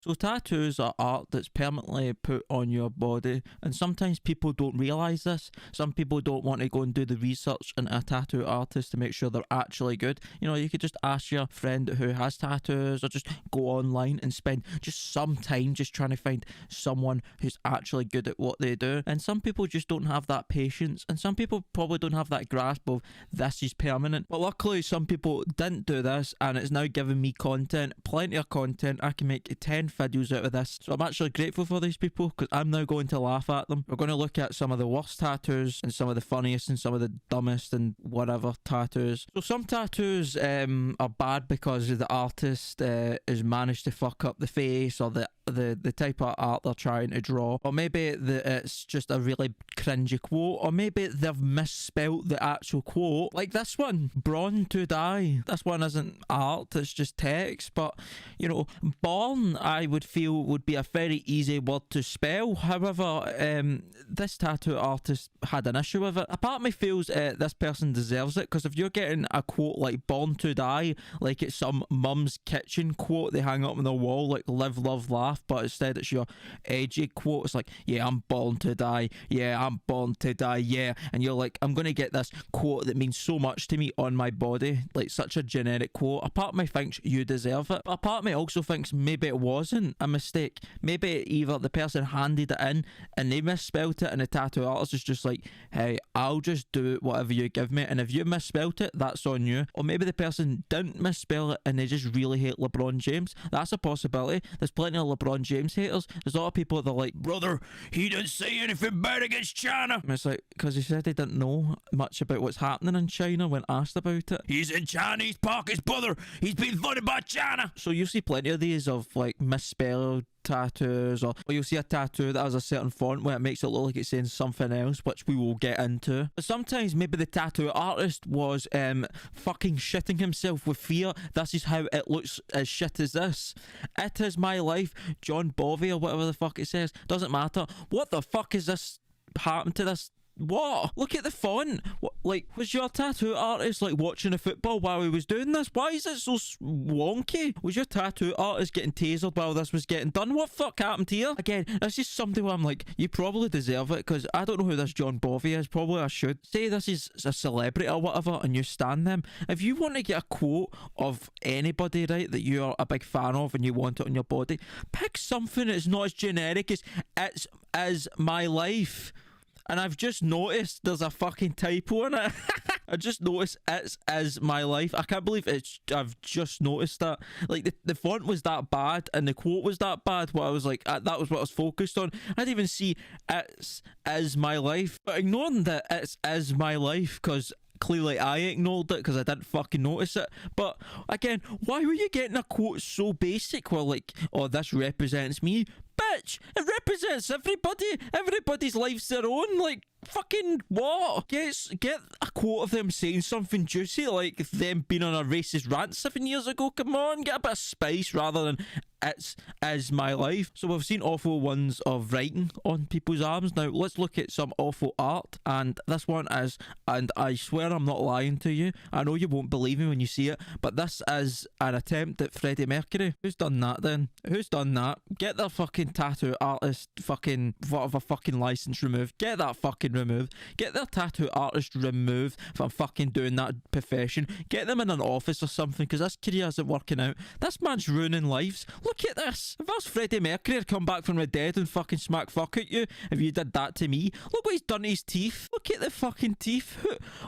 So tattoos are art that's permanently put on your body, and sometimes people don't realise this. Some people don't want to go and do the research into a tattoo artist to make sure they're actually good. You know, you could just ask your friend who has tattoos, or just go online and spend just some time just trying to find someone who's actually good at what they do. And some people just don't have that patience, and some people probably don't have that grasp of this is permanent. But luckily some people didn't do this, and it's now giving me content, plenty of content. I can make 10 videos out of this, so I'm actually grateful for these people, because I'm now going to laugh at them. We're going to look at some of the worst tattoos, and some of the funniest, and some of the dumbest, and whatever tattoos. So some tattoos are bad because the artist has managed to fuck up the face, or the type of art they're trying to draw, or maybe it's just a really cringy quote, or maybe they've misspelt the actual quote, like this one, born to die. This one isn't art, it's just text. But you know, born, I would feel, would be a very easy word to spell. However, this tattoo artist had an issue with it. A part of me feels this person deserves it, because if you're getting a quote like born to die, like it's some mum's kitchen quote they hang up on the wall, like live, love, laugh, but instead it's your edgy quote. It's like, yeah, I'm born to die, yeah, I'm born to die, yeah. And you're like, I'm gonna get this quote that means so much to me on my body, like such a generic quote. A part of me thinks you deserve it, but a part of me also thinks maybe it wasn't a mistake. Maybe either the person handed it in and they misspelt it, and the tattoo artist is just like, hey, I'll just do whatever you give me, and if you misspelt it, that's on you. Or maybe the person didn't misspell it and they just really hate LeBron James. That's a possibility. There's plenty of LeBron James haters. There's a lot of people that are like, brother, he didn't say anything bad against China. And it's like, because he said he didn't know much about what's happening in China when asked about it. He's in Chinese pockets, brother. He's been funded by China. So you see plenty of these of like misspelled tattoos, or you'll see a tattoo that has a certain font where it makes it look like it's saying something else, which we will get into. But sometimes maybe the tattoo artist was fucking shitting himself with fear. This is how it looks, as shit as this. It is my life, John Bovey, or whatever the fuck it says. Doesn't matter. What the fuck is this happened to this? What? Look at the font. What, like, was your tattoo artist like watching a football while he was doing this? Why is it so wonky? Was your tattoo artist getting tasered while this was getting done? What fuck happened here? Again, that's just something where I'm like, you probably deserve it, because I don't know who this John Bovey is. Probably I should. Say this is a celebrity or whatever, and you stand them. If you want to get a quote of anybody, right, that you're a big fan of and you want it on your body, pick something that's not as generic as "it's as my life." And I've just noticed there's a fucking typo in it. I just noticed it's as my life. I can't believe it's. I've just noticed that. Like the font was that bad and the quote was that bad. What I was like, that was what I was focused on. I didn't even see it's as my life. But ignoring that it's as my life, because clearly I ignored it because I didn't fucking notice it. But again, why were you getting a quote so basic where like, oh, this represents me? Bitch, it represents everybody. Everybody's life's their own. Like, fucking what? Get a quote of them saying something juicy, like them being on a racist rant 7 years ago. Come on, get a bit of spice rather than it's as my life. So we've seen awful ones of writing on people's arms. Now let's look at some awful art, and this one is, and I swear I'm not lying to you, I know you won't believe me when you see it, but this is an attempt at Freddie Mercury. Who's done that then? Who's done that? Get their fucking tattoo artist fucking whatever fucking license removed. Get that fucking removed. Get their tattoo artist removed from fucking doing that profession. Get them in an office or something, because this career isn't working out. This man's ruining lives. Look at this. If that's Freddie Mercury had come back from the dead and fucking smack fuck at you if you did that to me. Look what he's done to his teeth. Look at the fucking teeth.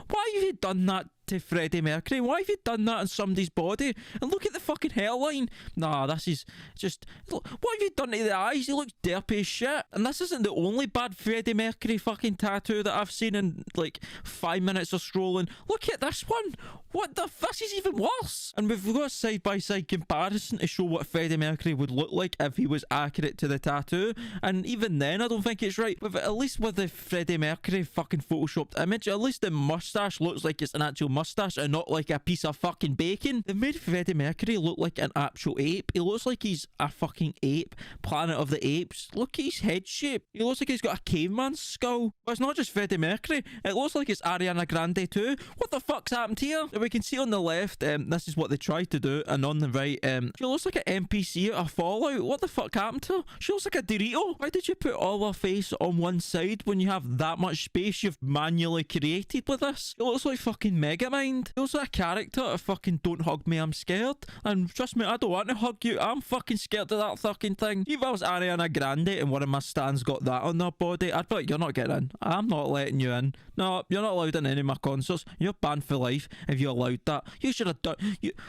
Why have you done that to Freddie Mercury? Why have you done that on somebody's body? And look at the fucking hairline. Nah, this is just... What have you done to the eyes? He looks derpy as shit. And this isn't the only bad Freddie Mercury fucking tattoo that I've seen in like 5 minutes of scrolling. Look at this one. What the... This is even worse. And we've got a side-by-side comparison to show what Freddie Mercury would look like if he was accurate to the tattoo. And even then, I don't think it's right. At least with the Freddie Mercury fucking photoshopped image, at least the mustache looks like it's an actual mustache and not like a piece of fucking bacon. They made Freddie Mercury look like an actual ape. He looks like he's a fucking ape. Planet of the Apes. Look at his head shape. He looks like he's got a caveman skull. But it's not just Freddie Mercury. It looks like it's Ariana Grande too. What the fuck's happened here? We can see on the left, this is what they tried to do, and on the right, she looks like an NPC out of Fallout. What the fuck happened to her? She looks like a Dorito. Why did you put all her face on one side when you have that much space you've manually created with this? It looks like fucking Megamind. It looks like a character of fucking Don't Hug Me, I'm Scared. And trust me, I don't want to hug you. I'm fucking scared of that fucking thing. If I was Ariana Grande and one of my stans got that on their body, I'd be like, you're not getting in. I'm not letting you in. No, you're not allowed in any of my concerts. You're banned for life if you allowed that. You should have done...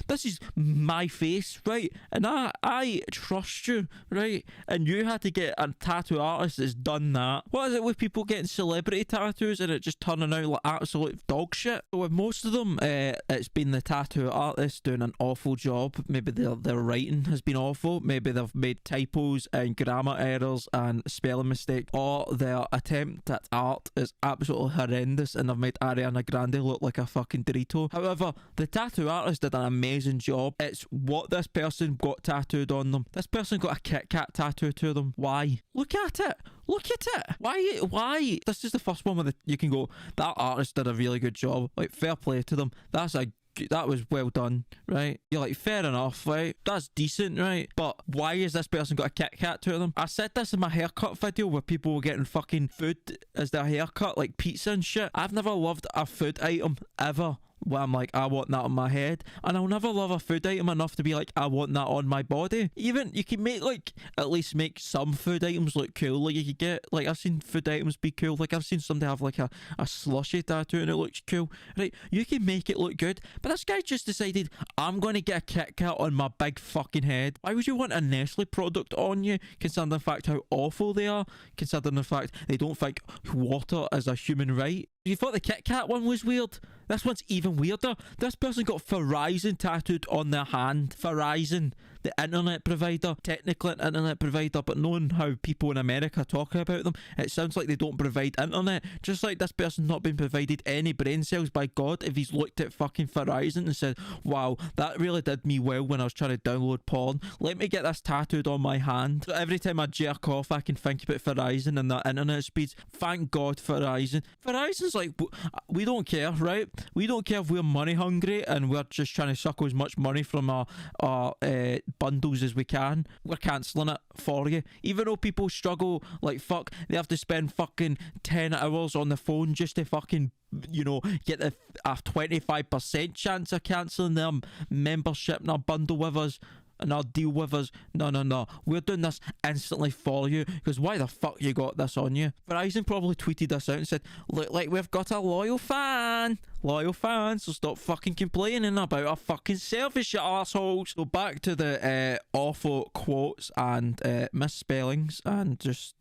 This is my face, right? And I trust you, right? And you had to get a tattoo artist that's done that. What is it with people getting celebrity tattoos and it just turning out like absolute dog shit? So with most of them, it's been the tattoo artist doing an awful job. Maybe their writing has been awful. Maybe they've made typos and grammar errors and spelling mistakes. Or their attempt at art is absolutely horrendous and they've made Ariana Grande look like a fucking Dorito. However, the tattoo artist did an amazing job. It's what this person got tattooed on them. This person got a Kit Kat tattoo to them. Why? Look at it. Look at it. Why? This is the first one where you can go, that artist did a really good job. Like, fair play to them. That was well done, right? You're like, fair enough, right? That's decent, right? But why has this person got a Kit Kat to them? I said this in my haircut video where people were getting fucking food as their haircut, like pizza and shit. I've never loved a food item ever where I'm like, I want that on my head. And I'll never love a food item enough to be like, I want that on my body. Even, you can make like, at least make some food items look cool. Like you could get, like I've seen food items be cool. Like I've seen somebody have like a slushy tattoo and it looks cool. Right, you can make it look good. But this guy just decided, I'm going to get a Kit Kat on my big fucking head. Why would you want a Nestle product on you, considering the fact how awful they are, considering the fact they don't think water is a human right? You thought the Kit Kat one was weird? This one's even weirder. This person got Verizon tattooed on their hand. Verizon, the internet provider, technically an internet provider, but knowing how people in America talk about them, it sounds like they don't provide internet. Just like this person's not been provided any brain cells by God if he's looked at fucking Verizon and said, wow, that really did me well when I was trying to download porn. Let me get this tattooed on my hand. So every time I jerk off, I can think about Verizon and their internet speeds. Thank God Verizon. Verizon's like, we don't care, right? We don't care if we're money hungry and we're just trying to suckle as much money from our bundles as we can. We're cancelling it for you. Even though people struggle like fuck, they have to spend fucking 10 hours on the phone just to fucking, you know, get a 25% chance of cancelling their membership and our bundle with us and our deal with us. No. We're doing this instantly for you, because why the fuck you got this on you? Verizon probably tweeted this out and said, look like we've got a loyal fan, so stop fucking complaining about our fucking service, you assholes. So back to the awful quotes and misspellings and just,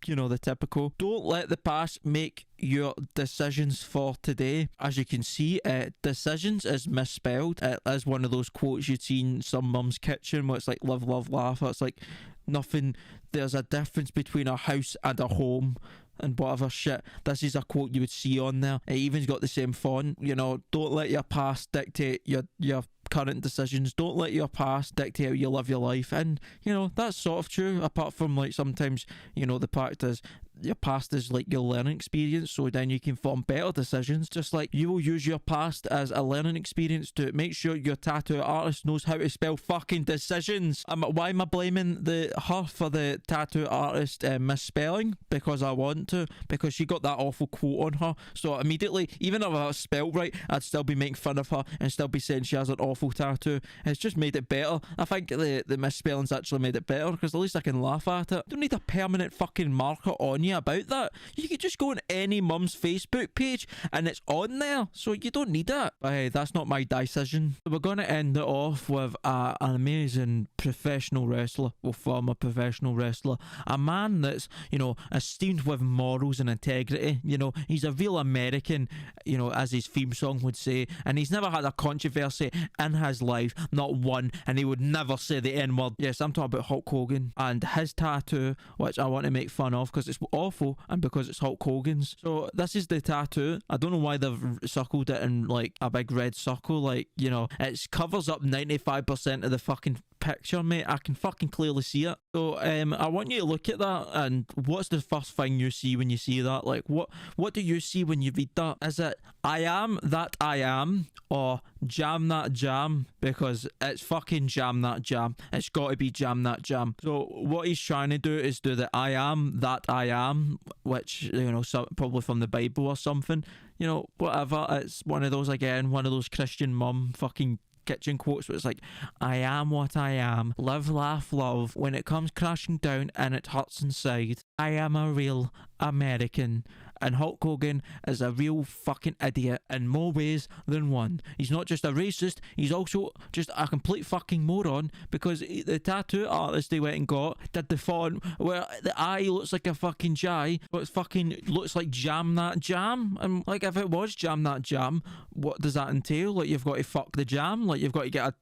you know, the typical. Don't let the past make your decisions for today. As you can see, decisions is misspelled. It is one of those quotes you'd see in some mum's kitchen where it's like live, love, laugh. It's like nothing. There's a difference between a house and a home and whatever shit. This is a quote you would see on there. It even's got the same font. You know, don't let your past dictate your current decisions. Don't let your past dictate how you live your life. And, you know, that's sort of true, apart from like sometimes, you know, the fact is your past is like your learning experience, so then you can form better decisions. Just like you will use your past as a learning experience to make sure your tattoo artist knows how to spell fucking decisions. Why am I blaming her for the tattoo artist misspelling? Because I want to, because she got that awful quote on her. So immediately, even if I was spelled right, I'd still be making fun of her and still be saying she has an awful tattoo. It's just made it better. I think the misspelling's actually made it better, because at least I can laugh at it. Don't need a permanent fucking marker on you about that. You could just go on any mum's Facebook page and it's on there, so you don't need it. But hey, that's not my decision. We're going to end it off with an amazing professional wrestler, well, former professional wrestler, a man that's, you know, esteemed with morals and integrity. You know, he's a real American, you know, as his theme song would say, and he's never had a controversy in his life, not one, and he would never say the N-word. Yes, I'm talking about Hulk Hogan and his tattoo, which I want to make fun of because it's awful, and because it's Hulk Hogan's. So this is the tattoo. I don't know why they've circled it in like a big red circle. Like, you know, it covers up 95% of the fucking picture, mate. I can fucking clearly see it. So I want you to look at that, and what's the first thing you see when you see that? Like, what do you see when you read that? Is it I am that I am, or jam that jam? Because it's fucking jam that jam. It's got to be jam that jam. So what he's trying to do is do the I am that I am, which, you know, probably from the Bible or something. You know, whatever. It's one of those, again, one of those Christian mum fucking kitchen quotes where it's like, I am what I am, live, laugh, love, when it comes crashing down and it hurts inside, I am a real American. And Hulk Hogan is a real fucking idiot in more ways than one. He's not just a racist, he's also just a complete fucking moron, because the tattoo artist they went and got did the font where the eye looks like a fucking J, but it fucking looks like jam that jam. And like, if it was jam that jam, what does that entail? Like, you've got to fuck the jam? Like, you've got to get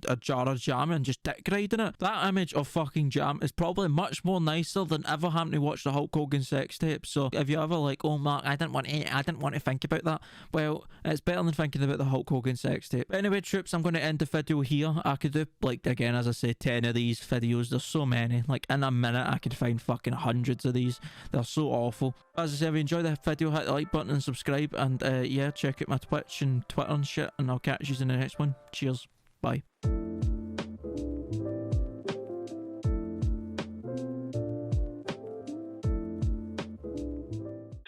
a jar of jam and just dick ride in it? That image of fucking jam is probably much more nicer than ever having to watch the Hulk Hogan sex tape. So if you ever like, oh Mark, I didn't want to think about that, well, it's better than thinking about the Hulk Hogan sex tape. Anyway, troops, I'm going to end the video here. I could do, like, again, as I say, 10 of these videos. There's so many. Like, in a minute I could find fucking hundreds of these. They're so awful. As I say, if you enjoyed the video, hit the like button and subscribe, and yeah, check out my Twitch and Twitter and shit, and I'll catch you in the next one. Cheers. Bye.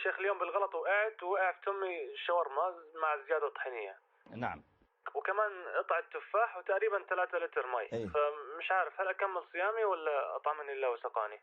شيخ اليوم بالغلط وقع في تمي شاورما مع زيادة طحينية. نعم. وكمان قطعة تفاح وتقريبا 3 لتر مي. أيه. فمش عارف هل أكمل صيامي ولا أطعمني الله وسقاني.